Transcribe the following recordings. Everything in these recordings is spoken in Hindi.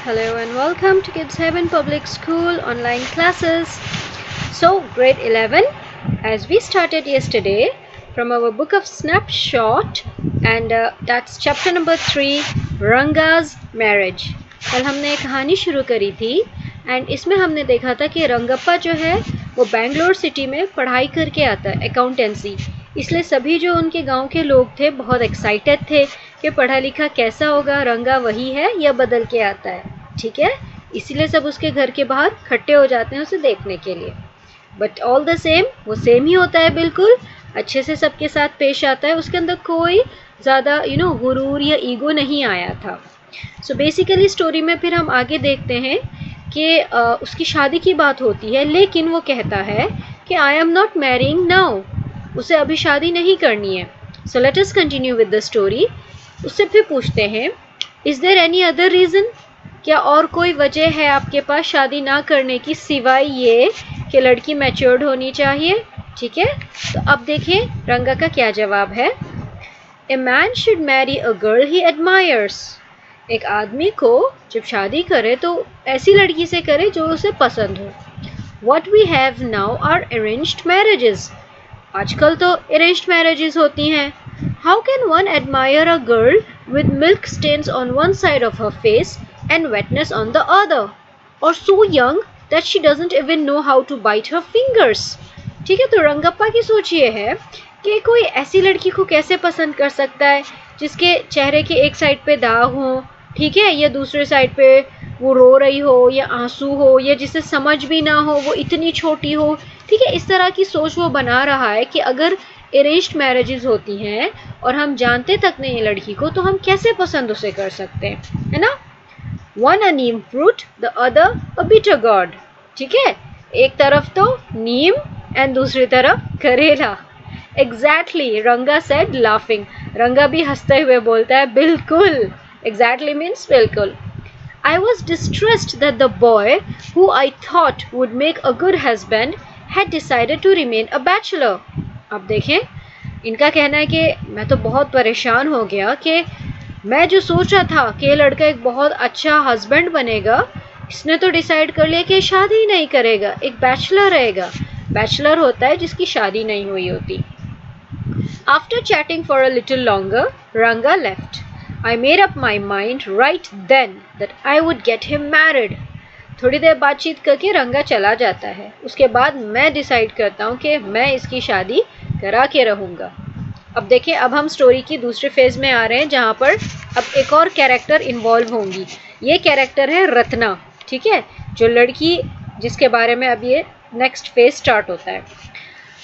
Hello and welcome to Kids Heaven Public School online classes. So, grade 11, as we started yesterday from our book of Snapshot, and that's chapter number 3, Ranga's Marriage. कल हमने कहानी शुरू करी थी एंड इसमें हमने देखा था कि रंगप्पा जो है वो बेंगलोर सिटी में पढ़ाई करके आता है अकाउंटेंसी, इसलिए सभी जो उनके गांव के लोग थे बहुत एक्साइटेड थे कि पढ़ा लिखा कैसा होगा, रंगा वही है या बदल के आता है, ठीक है। इसीलिए सब उसके घर के बाहर इकट्ठे हो जाते हैं उसे देखने के लिए। बट ऑल द सेम वो सेम ही होता है, बिल्कुल अच्छे से सबके साथ पेश आता है, उसके अंदर कोई ज़्यादा गुरूर या ईगो नहीं आया था। सो बेसिकली स्टोरी में फिर हम आगे देखते हैं कि उसकी शादी की बात होती है, लेकिन वो कहता है कि I am not marrying now, उसे अभी शादी नहीं करनी है। So let us continue with the story. उससे फिर पूछते हैं, is there any other reason, क्या और कोई वजह है आपके पास शादी ना करने की सिवाय ये कि लड़की मैच्योर्ड होनी चाहिए, ठीक है। तो अब देखिए रंगा का क्या जवाब है। A man should marry a girl he admires, एक आदमी को जब शादी करे तो ऐसी लड़की से करे जो उसे पसंद हो। What we have now are arranged marriages, आजकल तो अरेंज्ड मैरिजेस होती हैं। How can one admire a girl with milk stains on one side of her face and wetness on the other, or so young that she doesn't even know how to bite her fingers? ठीक है, तो रंगप्पा की सोच ये है कि कोई ऐसी लड़की को कैसे पसंद कर सकता है जिसके चेहरे के एक साइड पे दाग हो, ठीक है, या दूसरे साइड पे वो रो रही हो या आंसू हो, या जिसे समझ भी ना हो, वो इतनी छोटी हो, ठीक है। इस तरह की सोच वो बना रहा है कि अगर अरेंज्ड मैरिजेस होती हैं और हम जानते तक नहीं ये लड़की को, तो हम कैसे पसंद उसे कर सकते हैं, है ना। One a Neem fruit the other a bitter gourd, ठीक है, एक तरफ तो नीम एंड दूसरी तरफ करेला। एग्जैक्टली, रंगा सेड लाफिंग, रंगा भी हंसते हुए बोलता है बिल्कुल। एग्जैक्टली मीन्स बिल्कुल। I was distressed that the boy, who I thought would make a good husband, had decided to remain a bachelor. अब देखें, इनका कहना है कि मैं तो बहुत परेशान हो गया कि मैं जो सोच रहा था कि ये लड़का एक बहुत अच्छा हस्बैंड बनेगा, इसने तो डिसाइड कर लिया कि शादी ही नहीं करेगा, एक बैचलर रहेगा। बैचलर होता है जिसकी शादी नहीं हुई होती। After chatting for a little longer, Ranga left. I made up my mind right then that I would get him married. थोड़ी देर बातचीत करके रंगा चला जाता है। उसके बाद मैं डिसाइड करता हूँ कि मैं इसकी शादी करा के रहूँगा। अब देखिए, अब हम स्टोरी की दूसरे फेज में आ रहे हैं जहाँ पर अब एक और कैरेक्टर इन्वॉल्व होंगी। ये कैरेक्टर है रत्ना, ठीक है, जो लड़की जिसके बारे में अब ये नेक्स्ट फेज स्टार्ट होता है।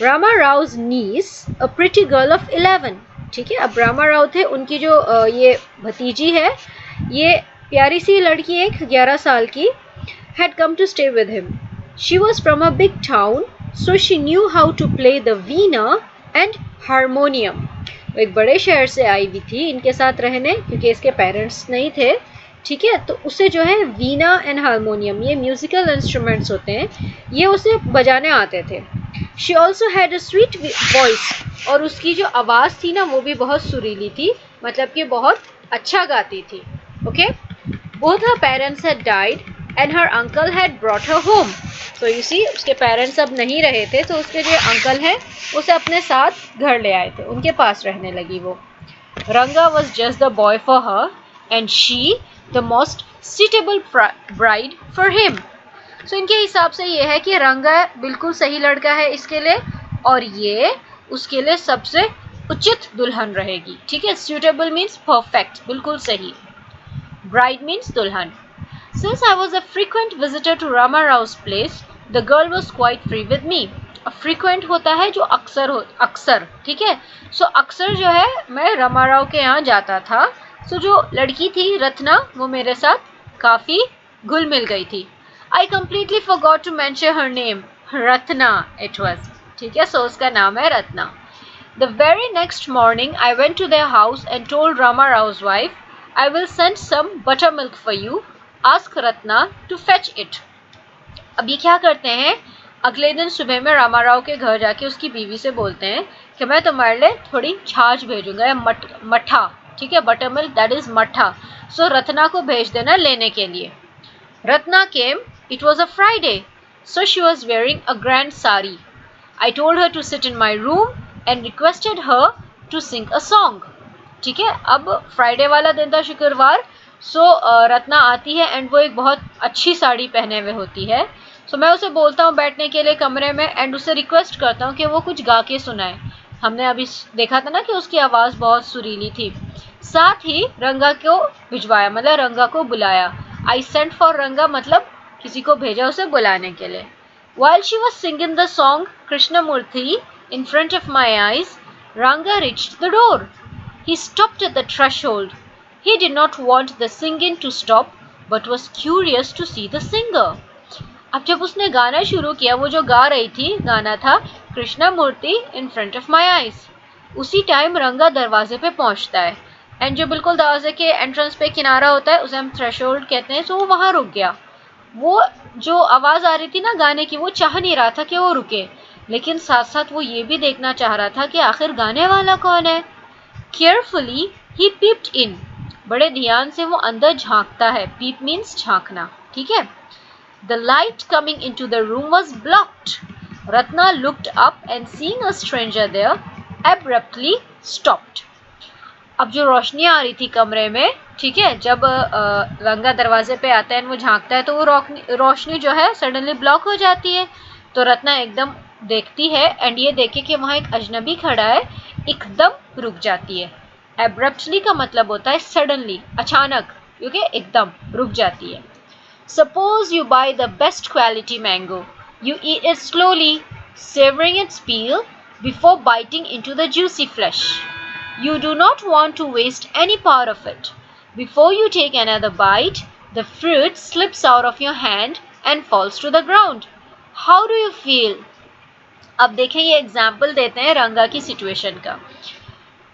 रामा राउज नीस अ प्रिटी गर्ल ऑफ 11, ठीक है। अब रामा राव थे, उनकी जो ये भतीजी है, ये प्यारी सी लड़की एक 11 साल की, had come to stay with him. She was from a big town, so she knew how to play the veena and harmonium. वो एक बड़े शहर से आई हुई थी इनके साथ रहने, क्योंकि इसके पेरेंट्स नहीं थे, ठीक है। तो उसे जो है वीना एंड हारमोनियम, ये म्यूजिकल इंस्ट्रूमेंट्स होते हैं, ये उसे बजाने आते थे। She also had a sweet voice, और उसकी जो आवाज़ थी ना वो भी बहुत सुरीली थी, मतलब कि बहुत अच्छा गाती थी। Okay, both her parents had died and her uncle had brought her home. So you see, उसके पेरेंट्स अब नहीं रहे थे, तो उसके जो अंकल हैं उसे अपने साथ घर ले आए थे, उनके पास रहने लगी वो। Ranga was just the boy for her and she the most suitable bride for him. So इनके हिसाब से ये है कि रंगा बिल्कुल सही लड़का है इसके लिए, और ये उसके लिए सबसे उचित दुल्हन रहेगी, ठीक है। Suitable means perfect, बिल्कुल सही। Bride means दुल्हन। Since I was a frequent visitor to Rama Rao's place, the girl was quite free with me. A frequent होता है जो अक्सर, ठीक है। So अक्सर जो है मैं रमा राव के यहाँ जाता था। So जो लड़की थी रत्ना, वो मेरे साथ काफ़ी घुल मिल गई थी। I completely forgot to mention her name. Ratna it was, ठीक है। So उसका नाम है Ratna. The very next morning I went to their house and told Rama Rao's wife, I will send some buttermilk for you. Ask Ratna to fetch it. अब ये क्या करते हैं, अगले दिन सुबह में रामा राव के घर जाके उसकी बीवी से बोलते हैं कि मैं तुम्हारे लिए थोड़ी छाछ भेजूंगा, या मट्ठा, ठीक है, बटर मिल्क, दैट इज मट्ठा। सो रत्ना को भेज देना लेने के लिए। Ratna came. It was a Friday, so she was wearing a grand sari. I told her to sit in my room and requested her to sing a song. ठीक है, अब फ्राइडे वाला दिन था, शुक्रवार. सो रत्ना आती है एंड वो एक बहुत अच्छी साड़ी पहने हुए होती है. सो मैं उसे बोलता हूँ बैठने के लिए कमरे में एंड उसे रिक्वेस्ट करता हूँ कि वो कुछ गा के सुनाए. हमने अभी देखा था ना कि उसकी आवाज़ बहुत सुरीली थी. साथ ही रंगा को भिजवाया, मतलब रंगा को बुलाया. आई सेंट फॉर रंगा, मतलब किसी को भेजा उसे बुलाने के लिए. While she was singing the song Krishnamurthy in front of my eyes, Ranga reached the door. He stopped at the threshold. He did not want the singing to stop, but was curious to see the singer. अब जब उसने गाना शुरू किया, वो जो गा रही थी गाना था Krishna Murthy in front of my eyes. उसी टाइम रंगा दरवाजे पे पहुंचता है एंड जो बिल्कुल दरवाजे के एंट्रेंस पे किनारा होता है उसे हम थ्रेशोल्ड कहते हैं. सो वो वहाँ रुक गया. वो जो आवाज़ आ रही थी ना गाने की, वो चाह नहीं रहा था कि वो रुके, लेकिन साथ साथ वो ये भी देखना चाह रहा था कि आखिर गाने वाला कौन है. केयरफुली ही पीप्ड इन. बड़े ध्यान से वो अंदर झांकता है. पीप मीन्स झांकना, ठीक है. The light coming into the room was blocked. Ratna looked up and seeing a stranger there, abruptly stopped. अब जो रोशनी आ रही थी कमरे में, ठीक है, जब रंगा दरवाजे पे आता है वो झांकता है तो वो रोशनी जो है सडनली ब्लॉक हो जाती है. तो रत्ना एकदम देखती है एंड ये देखे कि वहाँ एक अजनबी खड़ा है, एकदम रुक जाती है. एब्रप्टली का मतलब होता है सडनली, अचानक, क्योंकि एकदम रुक जाती है. Suppose you buy the best quality mango. You eat it slowly, savoring its peel before biting into the juicy flesh. You do not want to waste any part of it. Before you take another bite, the fruit slips out of your hand and falls to the ground. How do you feel? अब देखें, ये एग्जाम्पल देते हैं रंगा की सिचुएशन का.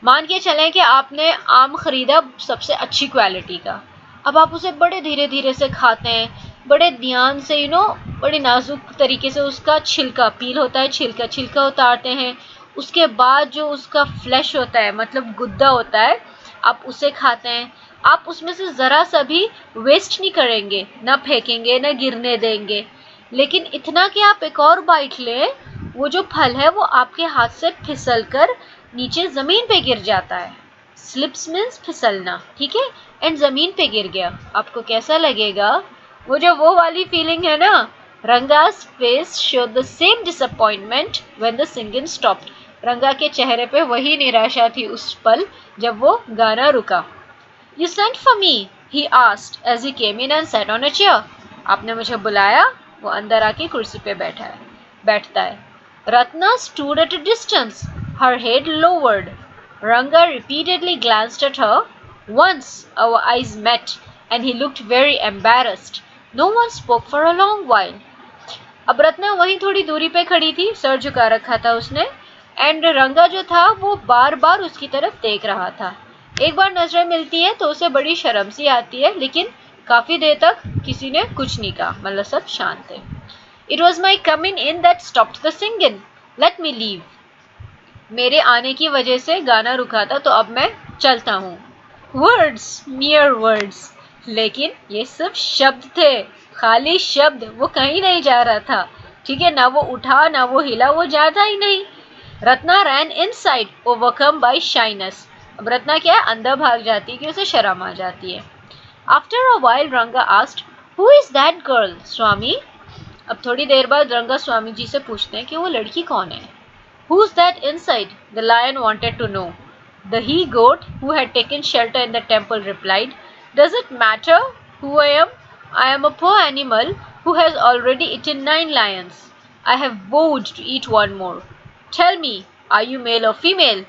मान के चलें कि आपने आम खरीदा सबसे अच्छी क्वालिटी का. अब आप उसे बड़े धीरे धीरे से खाते हैं, बड़े ध्यान से, बड़े नाजुक तरीके से उसका छिलका, पील होता है छिलका उतारते हैं. उसके बाद जो उसका फ्लैश होता है, मतलब गुद्दा होता है, आप उसे खाते हैं. आप उसमें से ज़रा सा भी वेस्ट नहीं करेंगे, ना फेंकेंगे ना गिरने देंगे. लेकिन इतना कि आप एक और बाइट लें, वो जो फल है वो आपके हाथ से फिसल कर नीचे ज़मीन पे गिर जाता है. स्लिप्स मीन्स फिसलना, ठीक है, एंड ज़मीन पे गिर गया. आपको कैसा लगेगा? वो वाली फीलिंग है ना. रंगा's face showed the same disappointment when the singing stopped. रंगा के चेहरे पे वही निराशा थी उस पल जब वो गाना रुका. You sent for me, he asked as he came in and sat on a chair. आपने मुझे बुलाया? वो अंदर आके कुर्सी पे बैठता है. Ratna stood at a distance, her head lowered. Ranga repeatedly glanced at her. Once our eyes met and he looked very embarrassed. No one spoke for a long while. अब रत्ना वहीं थोड़ी दूरी पे खड़ी थी, सर झुका रखा था उसने, एंड रंगा जो था वो बार बार उसकी तरफ देख रहा था. एक बार नजरें मिलती हैं तो उसे बड़ी शर्म सी आती है, लेकिन काफ़ी देर तक किसी ने कुछ नहीं कहा, मतलब सब शांत थे. It was my coming in that stopped the singing. Let me leave. मेरे आने की वजह से गाना रुका था, तो अब मैं चलता हूँ. Words, mere words. लेकिन ये सब शब्द थे, खाली शब्द. वो कहीं नहीं जा रहा था, ठीक है, ना वो उठा ना वो हिला, वो जाता ही नहीं. Ratna ran inside, overcome by shyness. अब रत्ना क्या है, अंदर भाग जाती है कि उसे शर्म आ जाती है. After a while, Ranga asked, "Who is that girl, Swami?" अब थोड़ी देर बाद रंगा स्वामी जी से पूछते हैं कि वो लड़की कौन है. Who's that inside? The lion wanted to know. The he-goat who had taken shelter in the temple replied, "Does it matter who I am? I am a poor animal who has already eaten 9 lions. I have vowed to eat one more. Tell me, are you male or female?"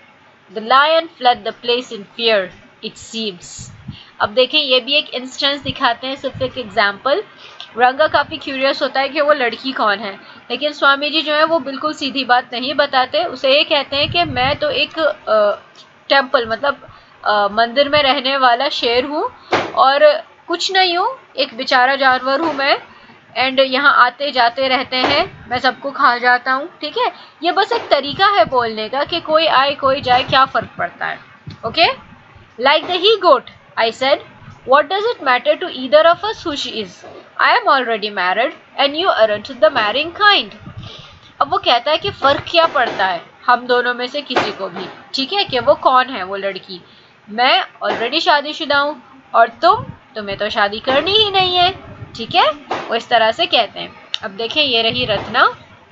The lion fled the place in fear, it seems. अब देखें, ये भी एक इंस्टेंस दिखाते हैं, सिर्फ एक एग्जाम्पल. रंगा काफ़ी क्यूरियस होता है कि वो लड़की कौन है, लेकिन स्वामी जी जो है वो बिल्कुल सीधी बात नहीं बताते. उसे ये कहते हैं कि मैं तो एक टेम्पल, मतलब मंदिर में रहने वाला शेर हूँ और कुछ नहीं हूँ, एक बेचारा जानवर हूँ मैं, एंड यहाँ आते जाते रहते हैं, मैं सबको खा जाता हूँ. ठीक है, ये बस एक तरीका है बोलने का कि कोई आए कोई जाए, क्या फ़र्क पड़ता है. Okay, like the he goat, I said, What does it matter to either of us who she is? I am already married and you aren't the marrying kind. अब वो कहता है कि फर्क क्या पड़ता है हम दोनों में से किसी को भी, ठीक है, कि वो कौन है वो लड़की। मैं ऑलरेडी शादीशुदा हूँ और तुम्हें तो शादी करनी ही नहीं है, ठीक है, वो इस तरह से कहते हैं। अब देखें, ये रही रत्ना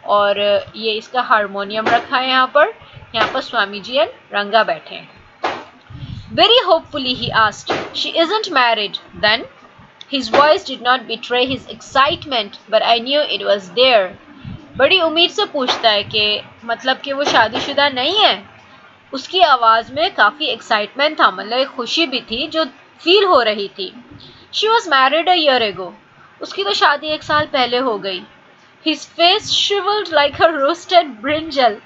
और ये इसका हारमोनियम रखा है यहाँ पर स्वामी जी एंड रंगा बैठे हैं। Very hopefully he asked, "She isn't married, then?" His voice did not betray his excitement, but I knew it was there. बड़ी उम्मीद से पूछता है कि मतलब कि वो शादीशुदा नहीं है। उसकी आवाज़ में काफ़ी एक्साइटमेंट था, मतलब एक खुशी भी थी जो फील हो रही थी। She was married a year ago. उसकी तो शादी 1 साल पहले हो गई। His face shriveled like a roasted brinjal.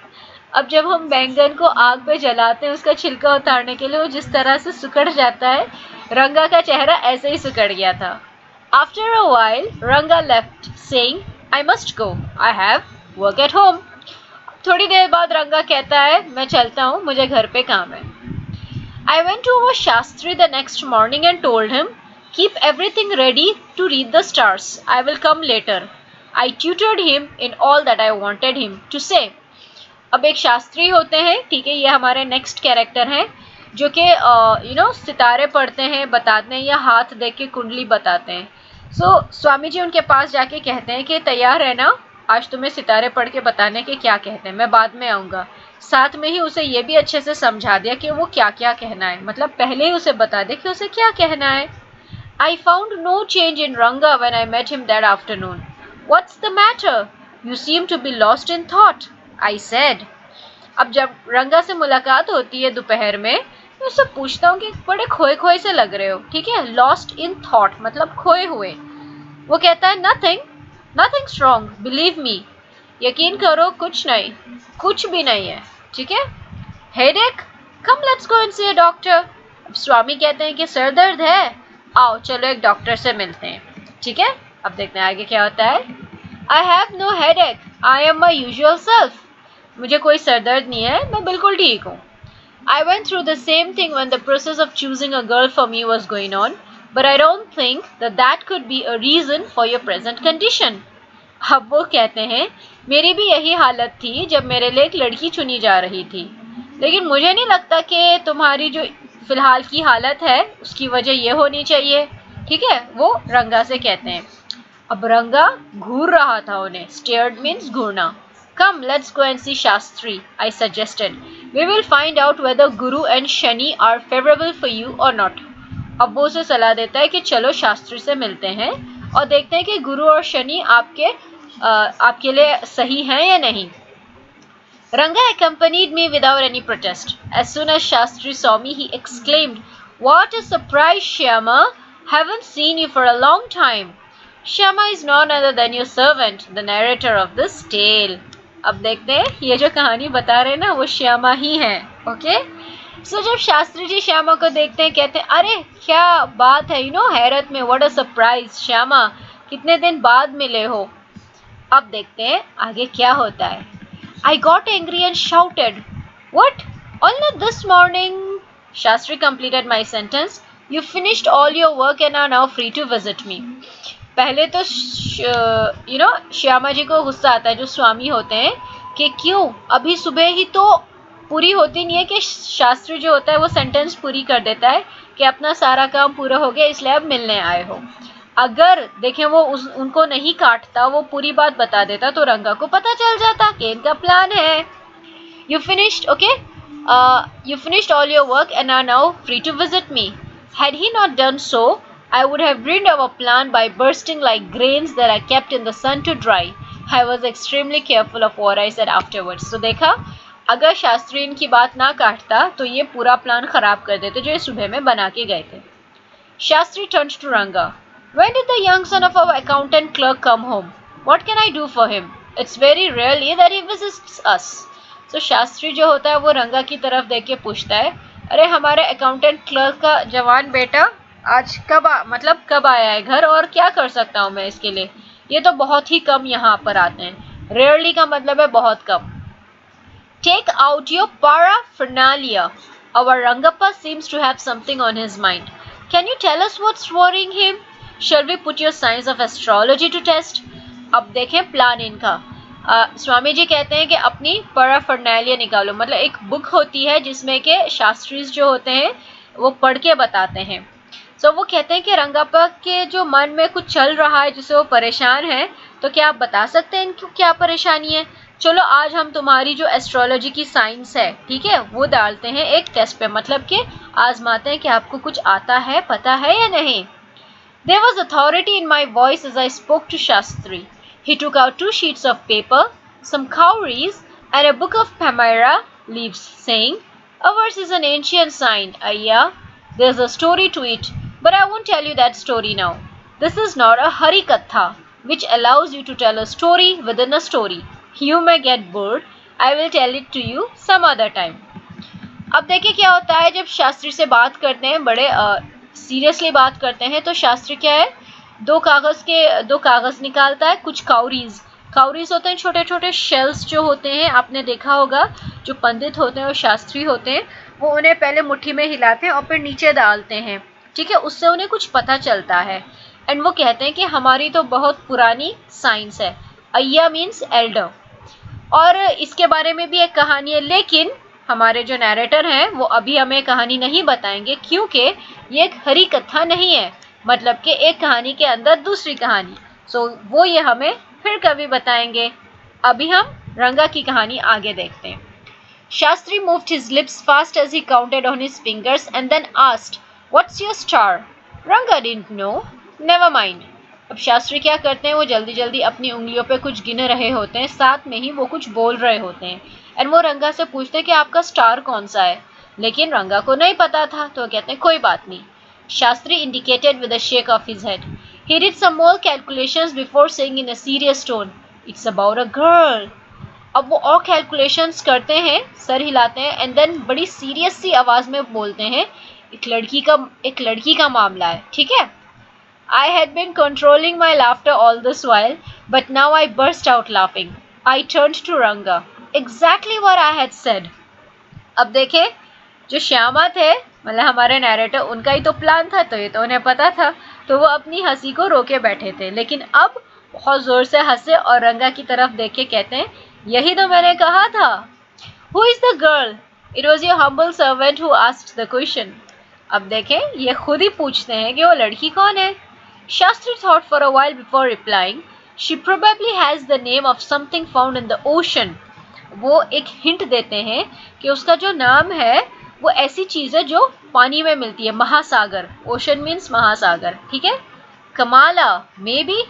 अब जब हम बैंगन को आग पे जलाते हैं उसका छिलका उतारने के लिए वो जिस तरह से सिकुड़ जाता है, रंगा का चेहरा ऐसे ही सिकुड़ गया था। After a while, Ranga left, saying, "I must go. I have work at home." थोड़ी देर बाद रंगा कहता है, मैं चलता हूँ, मुझे घर पे काम है। I went to our Shastri the next morning and told him, "Keep everything ready to read the stars. I will come later." I tutored him in all that I wanted him to say. अब एक शास्त्री होते हैं, ठीक है, ये हमारे नेक्स्ट कैरेक्टर हैं जो कि सितारे पढ़ते हैं, बताते हैं या हाथ देख के कुंडली बताते हैं। स्वामी जी उनके पास जाके कहते हैं कि तैयार है ना, आज तुम्हें सितारे पढ़ के बताने के क्या कहते हैं, मैं बाद में आऊँगा। साथ में ही उसे ये भी अच्छे से समझा दिया कि वो क्या क्या कहना है, मतलब पहले ही उसे बता दे कि उसे क्या कहना है। I found no change in Ranga when I met him that afternoon. What's the matter? You seem to be lost in thought, I said. अब जब रंगा से मुलाकात होती है दोपहर में, तो उससे पूछता हूँ कि बड़े खोए खोए से लग रहे हो, ठीक है, लॉस्ट इन थॉट मतलब खोए हुए। वो कहता है नथिंग स्ट्रॉन्ग, बिलीव मी, यकीन करो कुछ नहीं, कुछ भी नहीं है, ठीक है। Headache, come let's go and see a doctor. अब स्वामी कहते हैं कि सर दर्द है, आओ चलो एक डॉक्टर से मिलते हैं, ठीक है। अब देखते हैं आगे क्या होता है। I have no headache, I am my usual self. मुझे कोई सर दर्द नहीं है, मैं बिल्कुल ठीक हूँ। I went through the same thing when the process of choosing a girl for me was going on, but I don't think that could be a reason for your present condition. अब वो कहते हैं, मेरी भी यही हालत थी जब मेरे लिए एक लड़की चुनी जा रही थी, लेकिन मुझे नहीं लगता कि तुम्हारी जो फिलहाल की हालत है उसकी वजह ये होनी चाहिए, ठीक है, वो रंगा से कहते हैं। अब रंगा घूर रहा था उन्हें, stared means Ghurna. Come, let's go and see Shastri, I suggested. We will find out whether Guru and Shani are favorable for you or not. अब वो उसे सलाह देता है कि चलो शास्त्री से मिलते हैं और देखते हैं कि गुरु और शनि आपके लिए सही हैं या नहीं। Ranga accompanied me without any protest. As soon as Shastri saw me, he exclaimed, "What a surprise, Shyama! Haven't seen you for a long time." Shyama is none other than your servant, the narrator of this tale. अब देखते हैं ये जो कहानी बता रहे हैं ना वो श्यामा ही है, ओके। सो जब शास्त्री जी श्यामा को देखते हैं, कहते हैं अरे क्या बात है, हैरत में, व्हाट अ सरप्राइज श्यामा, कितने दिन बाद मिले हो। अब देखते हैं आगे क्या होता है। I got angry and shouted, what, only this morning? Shastri completed my sentence, you finished all your work and are now free to visit me. पहले तो श्यामा जी को गुस्सा आता है, जो स्वामी होते हैं, कि क्यों अभी सुबह ही तो पूरी होती नहीं है कि शास्त्री जो होता है वो सेंटेंस पूरी कर देता है कि अपना सारा काम पूरा हो गया इसलिए अब मिलने आए हो। अगर देखें वो उनको नहीं काटता, वो पूरी बात बता देता तो रंगा को पता चल जाता कि इनका प्लान है। You finished, okay, you finished all your work and are now free to visit me. Had he not done so, I would have ruined our plan by bursting like grains that are kept in the sun to dry. I was extremely careful of what I said afterwards. So देखा, अगर शास्त्री इनकी बात ना काटता तो ये पूरा प्लान खराब कर देते जो ये सुबह में बना के गए थे। Shastri turned to Ranga. When did the young son of our accountant clerk come home? What can I do for him? It's very rarely that he visits us. So Shastri जो होता है वो रंगा की तरफ देख के पूछता है, अरे हमारे अकाउंटेंट क्लर्क का जवान बेटा आज कब आया है घर और क्या कर सकता हूँ मैं इसके लिए? ये तो बहुत ही कम यहाँ पर आते हैं। रेयरली का मतलब है बहुत कम। Take out your paraphernalia. Our Rangappa seems to have something on his mind. Can you tell us what's worrying him? Shall we put your science of astrology to test? अब देखें प्लान इनका। स्वामी जी कहते हैं कि अपनी पैराफर्नैलिया निकालो, मतलब एक बुक होती है जिसमें के शास्त्रीज जो होते हैं वो पढ़ के बताते हैं। सो वो कहते हैं कि रंगापा के जो मन में कुछ चल रहा है जिससे वो परेशान है, तो क्या आप बता सकते हैं इनको क्या परेशानी है? चलो आज हम तुम्हारी जो एस्ट्रोलॉजी की साइंस है, ठीक है, वो डालते हैं एक टेस्ट पे, मतलब कि आजमाते हैं कि आपको कुछ आता है, पता है या नहीं। There was authority in my voice as I spoke to Shastri. He took out 2 sheets of paper, some cowries, and a book of Pamira leaves, saying, "Ours is an ancient sign, Ayya. There's a story to it, but I won't tell you that story now. This is not a Harikatha, which allows you to tell a story within a story. You may get bored. I will tell it to you some other time." अब देखिए क्या होता है जब शास्त्री से बात करते हैं, बड़े सीरियसली बात करते हैं, तो शास्त्री क्या है, दो कागज निकालता है, कुछ काउरीज होते हैं, छोटे छोटे शेल्स जो होते हैं, आपने देखा होगा जो पंडित होते हैं और शास्त्री होते हैं वो उन्हें पहले मुट्ठी में हिलाते हैं और फिर नीचे डालते हैं, ठीक है, उससे उन्हें कुछ पता चलता है। एंड वो कहते हैं कि हमारी तो बहुत पुरानी साइंस है, अय्या मीन्स एल्डर, और इसके बारे में भी एक कहानी है, लेकिन हमारे जो नैरेटर हैं वो अभी हमें कहानी नहीं बताएंगे क्योंकि ये एक हरी कथा नहीं है, मतलब कि एक कहानी के अंदर दूसरी कहानी। सो वो ये हमें फिर कभी बताएंगे। अभी हम रंगा की कहानी आगे देखते हैं। Shastri moved his lips fast as he counted on his fingers and then asked, "What's your star?" Ranga didn't know. Never mind. अब शास्त्री क्या करते हैं, वो जल्दी जल्दी अपनी उंगलियों पे कुछ गिन रहे होते हैं, साथ में ही वो कुछ बोल रहे होते हैं, एंड वो रंगा से पूछते हैं कि आपका स्टार कौन सा है, लेकिन रंगा को नहीं पता था, तो वो कहते हैं कोई बात नहीं। Shastri indicated with a shake of his head. He did some more calculations before saying in a serious tone, "It's about a girl." अब वो और कैलकुलेशंस करते हैं, सर हिलाते हैं, एंड देन बड़ी सीरियस सी आवाज में बोलते हैं, एक लड़की का मामला है, ठीक है। I had been controlling my laughter all this while, but now I burst out laughing. I turned to Ranga. Exactly what I had said. अब देखें, जो श्यामा थे, मतलब हमारे नैरेटर, उनका ही तो प्लान था, तो ये तो उन्हें पता था, तो वो अपनी हंसी को रोके बैठे थे, लेकिन अब बहुत जोर से हंसे और रंगा की तरफ देख के कहते हैं, यही तो मैंने कहा था। Who is the girl? It was your humble servant who asked the question. अब देखें, ये खुद ही पूछते हैं कि वो लड़की कौन है। Shastri thought for a while before replying. She probably has the name of something found in the ocean. वो एक हिंट देते हैं कि उसका जो नाम है वो ऐसी चीज है जो पानी में मिलती है, महासागर, ओशन मीन्स महासागर, ठीक है। Kamala, may be.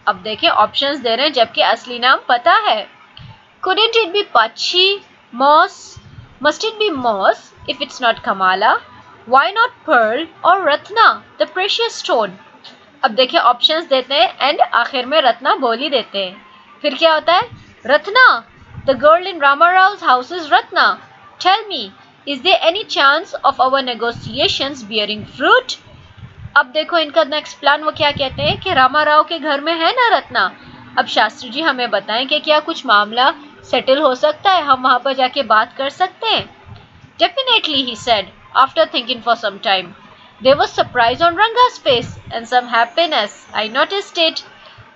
अब देखें ऑप्शंस दे रहे हैं जबकि असली नाम पता है। Couldn't it be Pachi, Moss? Must it be Moss if it's not Kamala? Why not Pearl or Ratna, the precious stone? अब देखिए ऑप्शंस देते हैं एंड आखिर में रत्ना बोल ही देते हैं। फिर क्या होता है, Ratna, the girl in Rama Rao house is Ratna. Tell me, is there any chance of our negotiations bearing fruit? अब देखो इनका नेक्स्ट प्लान, वो क्या कहते हैं कि रामा राव के घर में है ना रत्ना। अब शास्त्री जी हमें बताएं कि क्या कुछ मामला सेटल हो सकता है, हम वहां पर जाके बात कर सकते हैं। Definitely, he said after thinking for some time. There was surprise on Ranga's face and some happiness. I noticed it.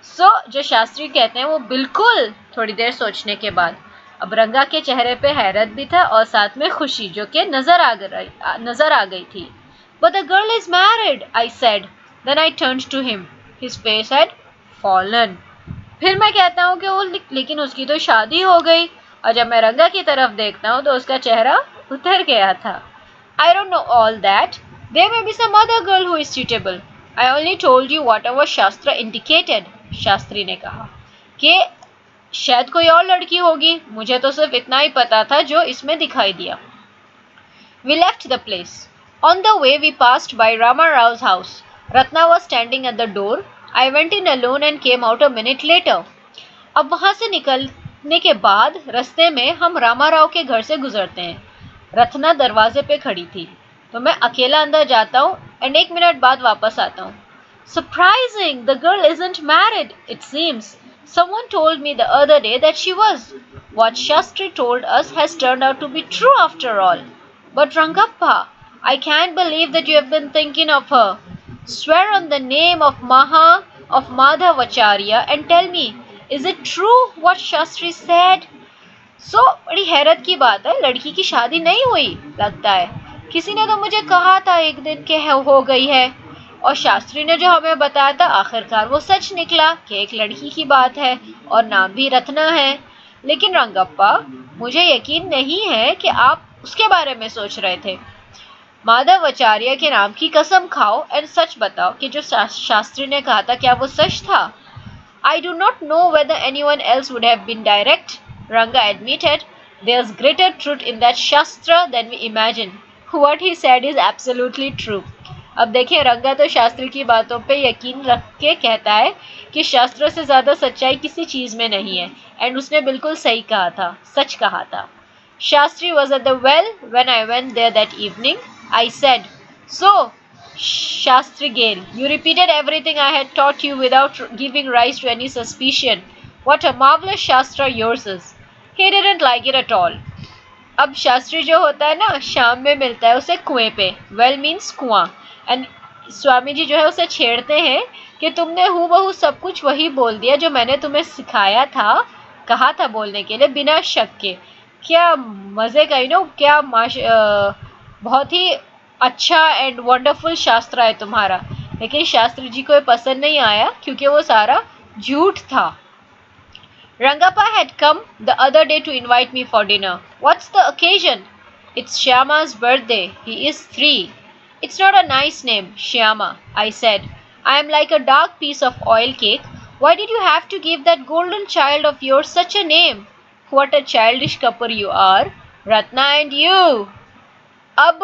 So, जो शास्त्री कहते हैं वो बिल्कुल, थोड़ी देर सोचने के बाद। अब रंगा के चेहरे पे हैरत भी था और साथ में खुशी जो कि नजर आ गई थी। But the girl is married, I said. Then I turned to him. His face had fallen. फिर मैं कहता हूँ कि वो लेकिन उसकी तो शादी हो गई, और जब मैं रंगा की तरफ देखता हूँ तो उसका चेहरा उतर गया था। I don't know all that. There may be some other girl who is suitable. I only told you whatever Shastra indicated. Shastri ने कहा कि शायद कोई और लड़की होगी, मुझे तो सिर्फ इतना ही पता था जो इसमें दिखाई दिया। We left the place. On the way we passed by Rama Rao's house. Ratna was standing at the door. I went in alone and came out a minute later. अब वहां से निकलने के बाद रास्ते में हम रामा राव के घर से गुजरते हैं। रत्ना दरवाजे पे खड़ी थी, तो मैं अकेला अंदर जाता हूँ एंड 1 मिनट बाद वापस आता हूँ। Surprising, the girl isn't married, it seems. Someone told me the other day that she was. What Shastri told us has turned out to be true after all. But Rangappa, I can't believe that you have been thinking of her. Swear on the name of Madhavacharya and tell me, is it true what Shastri said? So बड़ी हैरत की बात है, लड़की की शादी नहीं हुई लगता है। किसी ने तो मुझे कहा था एक दिन के हो गई है, और शास्त्री ने जो हमें बताया था आखिरकार वो सच निकला कि एक लड़की की बात है और नाम भी रत्ना है। लेकिन रंगप्पा, मुझे यकीन नहीं है कि आप उसके बारे में सोच रहे थे। माधवाचार्य के नाम की कसम खाओ और सच बताओ कि जो शास्त्री ने कहा था क्या वो सच था? I do not know whether anyone else would have been direct, Ranga admitted. There's greater truth in that Shastra than we imagine. What he said is absolutely true. अब देखिए, रंगा तो शास्त्र की बातों पे यकीन रख के कहता है कि शास्त्र से ज़्यादा सच्चाई किसी चीज़ में नहीं है, एंड उसने बिल्कुल सही कहा था, सच कहा था। Shastri was at the well when I went there that evening. I said, "So, Shastri Gale, you repeated everything I had taught you without giving rise to any suspicion. What a marvelous Shastra yours is." He didn't like it at all. अब शास्त्री जो होता है ना, शाम में मिलता है उसे कुएं पे, वेल मीन्स कुआं, एंड स्वामी जी जो है उसे छेड़ते हैं कि तुमने हूबहू सब कुछ वही बोल दिया जो मैंने तुम्हें सिखाया था, कहा था बोलने के लिए, बिना शक के। क्या मज़े का, क्या बहुत ही अच्छा एंड वंडरफुल शास्त्र है तुम्हारा। लेकिन शास्त्री जी को ये पसंद नहीं आया क्योंकि वो सारा झूठ था। Rangappa had come the other day to invite me for dinner. What's the occasion? It's Shyama's birthday. He is 3. It's not a nice name, Shyama, I said. I am like a dark piece of oil cake. Why did you have to give that golden child of yours such a name? What a childish couple you are, Ratna and you. अब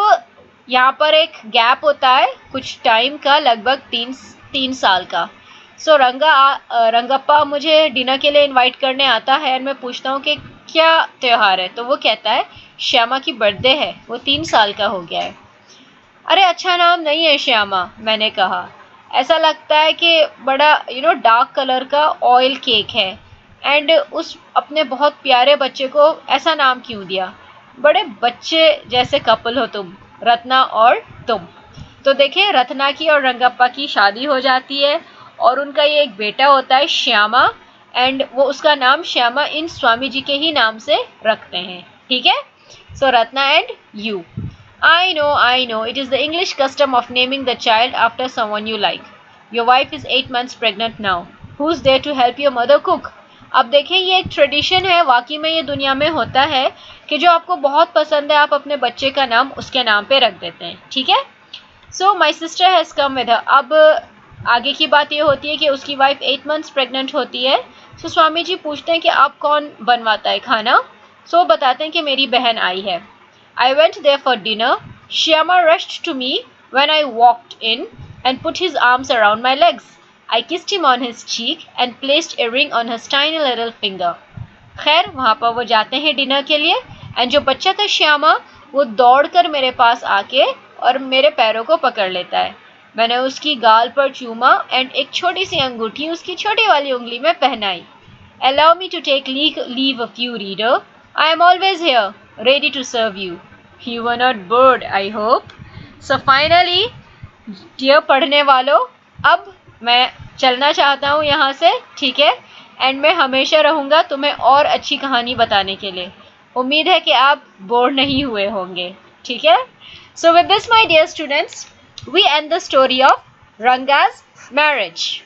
यहाँ पर एक गैप होता है कुछ टाइम का, लगभग तीन साल का। सो रंगप्पा मुझे डिनर के लिए इनवाइट करने आता है और मैं पूछता हूँ कि क्या त्यौहार है, तो वो कहता है श्यामा की बर्थडे है, वो 3 साल का हो गया है। अरे अच्छा नाम नहीं है श्यामा, मैंने कहा। ऐसा लगता है कि बड़ा डार्क कलर का ऑयल केक है, एंड उस अपने बहुत प्यारे बच्चे को ऐसा नाम क्यों दिया? बड़े बच्चे जैसे कपल हो तुम, रत्ना और तुम। तो देखिए, रत्ना की और रंगप्पा की शादी हो जाती है और उनका ये एक बेटा होता है श्यामा, एंड वो उसका नाम श्यामा इन स्वामी जी के ही नाम से रखते हैं। ठीक है, so Ratna and you. I know, it is the English custom of naming the child after someone you like. Your wife is 8 months pregnant now. Who's there to help your mother cook? अब देखें, ये एक ट्रेडिशन है, वाकई में ये दुनिया में होता है कि जो आपको बहुत पसंद है आप अपने बच्चे का नाम उसके नाम पे रख देते हैं। ठीक है, so my sister has come with her. अब आगे की बात ये होती है कि उसकी वाइफ 8 मंथ्स प्रेग्नेंट होती है। सो स्वामी जी पूछते हैं कि आप कौन बनवाता है खाना? सो बताते हैं कि मेरी बहन आई है। I went there for dinner. Shyama rushed to me when I walked in and put his arms around my legs. I kissed him on his cheek and placed a ring on his tiny little finger. खैर, वहाँ पर वो जाते हैं डिनर के लिए, एंड जो बच्चा था श्यामा वो दौड़कर मेरे पास आके और मेरे पैरों को पकड़ लेता है। मैंने उसकी गाल पर चूमा एंड एक छोटी सी अंगूठी उसकी छोटी वाली उंगली में पहनाई। Allow me to take leave of you, reader. I am always here, ready to serve you. You were not bored, I hope. So finally, dear पढ़ने वालों, अब मैं चलना चाहता हूँ यहाँ से, ठीक है? एंड मैं हमेशा रहूँगा तुम्हें और अच्छी कहानी बताने के लिए। उम्मीद है कि आप बोर नहीं हुए होंगे, ठीक है? So with this, my dear students, we end the story of Ranga's marriage.